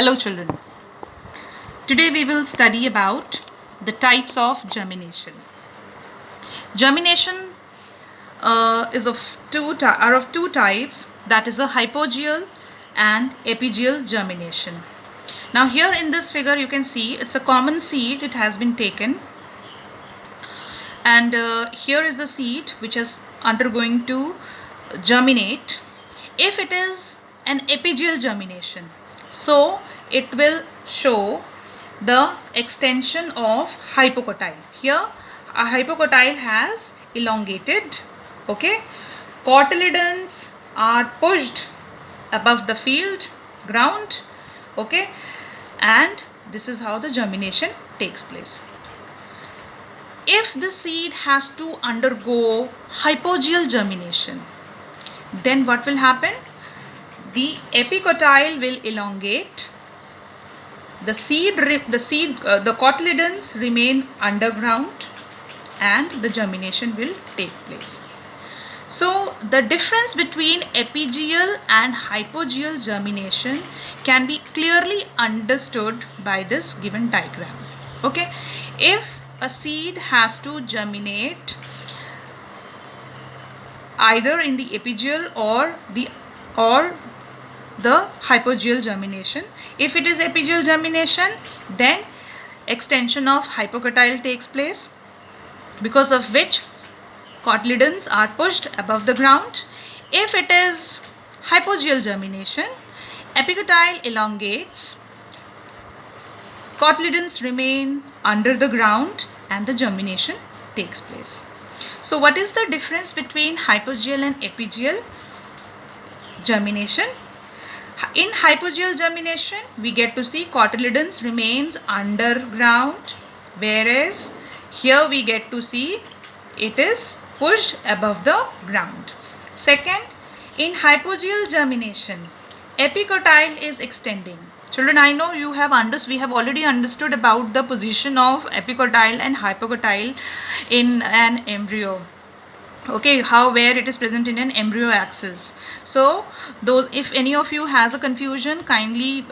Hello children. Today we will study about the types of germination. Germination is of two types, that is a hypogeal and epigeal germination. Now here in this figure you can see it's a common seed, it has been taken, and here is the seed which is undergoing to germinate. If it is an epigeal germination, so it will show the extension of hypocotyle. Here a hypocotyle has elongated, okay. Cotyledons are pushed above the ground, okay, and this is how the germination takes place. If the seed has to undergo hypogeal germination, then what will happen? The epicotyle will elongate, the cotyledons remain underground, and the germination will take place. So the difference between epigeal and hypogeal germination can be clearly understood by this given diagram. Okay, if a seed has to germinate either in the epigeal or the hypogeal germination. If it is epigeal germination, then extension of hypocotyle takes place, because of which cotyledons are pushed above the ground. If it is hypogeal germination, epicotyle elongates, cotyledons remain under the ground, and the germination takes place. So what is the difference between hypogeal and epigeal germination? In hypogeal germination, we get to see cotyledons remains underground, whereas here we get to see it is pushed above the ground. Second, in hypogeal germination, epicotyle is extending. Children, I know we have already understood about the position of epicotyle and hypocotyle in an embryo. Okay, where it is present in an embryo axis. So if any of you has a confusion, kindly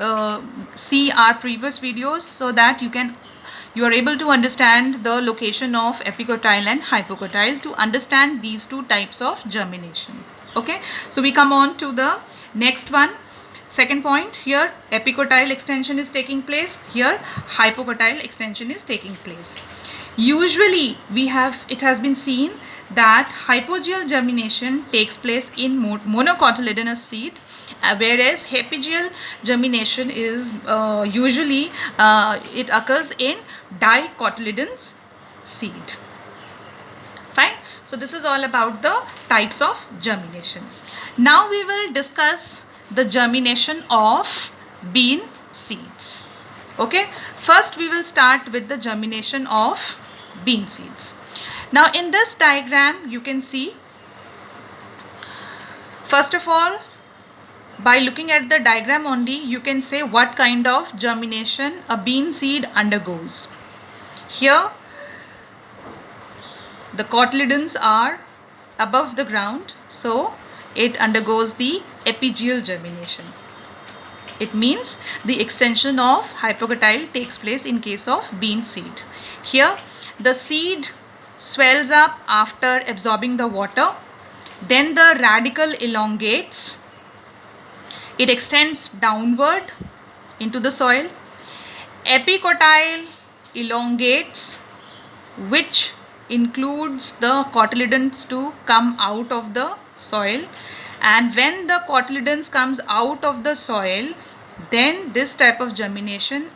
see our previous videos so that you are able to understand the location of epicotyle and hypocotyle, to understand these two types of germination. Okay, so we come on to the next one. Second point, here epicotyle extension is taking place, here hypocotyle extension is taking place. Usually it has been seen that hypogeal germination takes place in monocotyledonous seed, whereas epigeal germination is usually it occurs in dicotyledonous seed. Fine. So this is all about the types of germination. Now we will discuss the germination of bean seeds. Okay, first we will start with the germination of bean seeds. Now in this diagram you can see, first of all, by looking at the diagram only, you can say what kind of germination a bean seed undergoes. Here the cotyledons are above the ground, so it undergoes the epigeal germination. It means the extension of hypocotyle takes place in case of bean seed. Here the seed swells up after absorbing the water, then the radicle elongates, it extends downward into the soil. Epicotyle elongates, which includes the cotyledons to come out of the soil, and when the cotyledons comes out of the soil, then this type of germination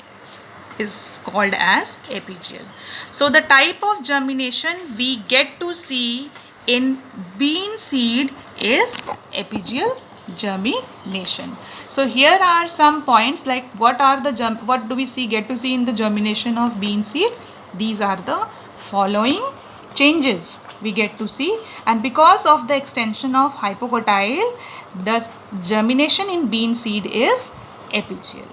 is called as epigeal. So the type of germination we get to see in bean seed is epigeal germination. So here are some points, like what do we get to see in the germination of bean seed? These are the following changes we get to see, and because of the extension of hypocotyle, the germination in bean seed is epigeal.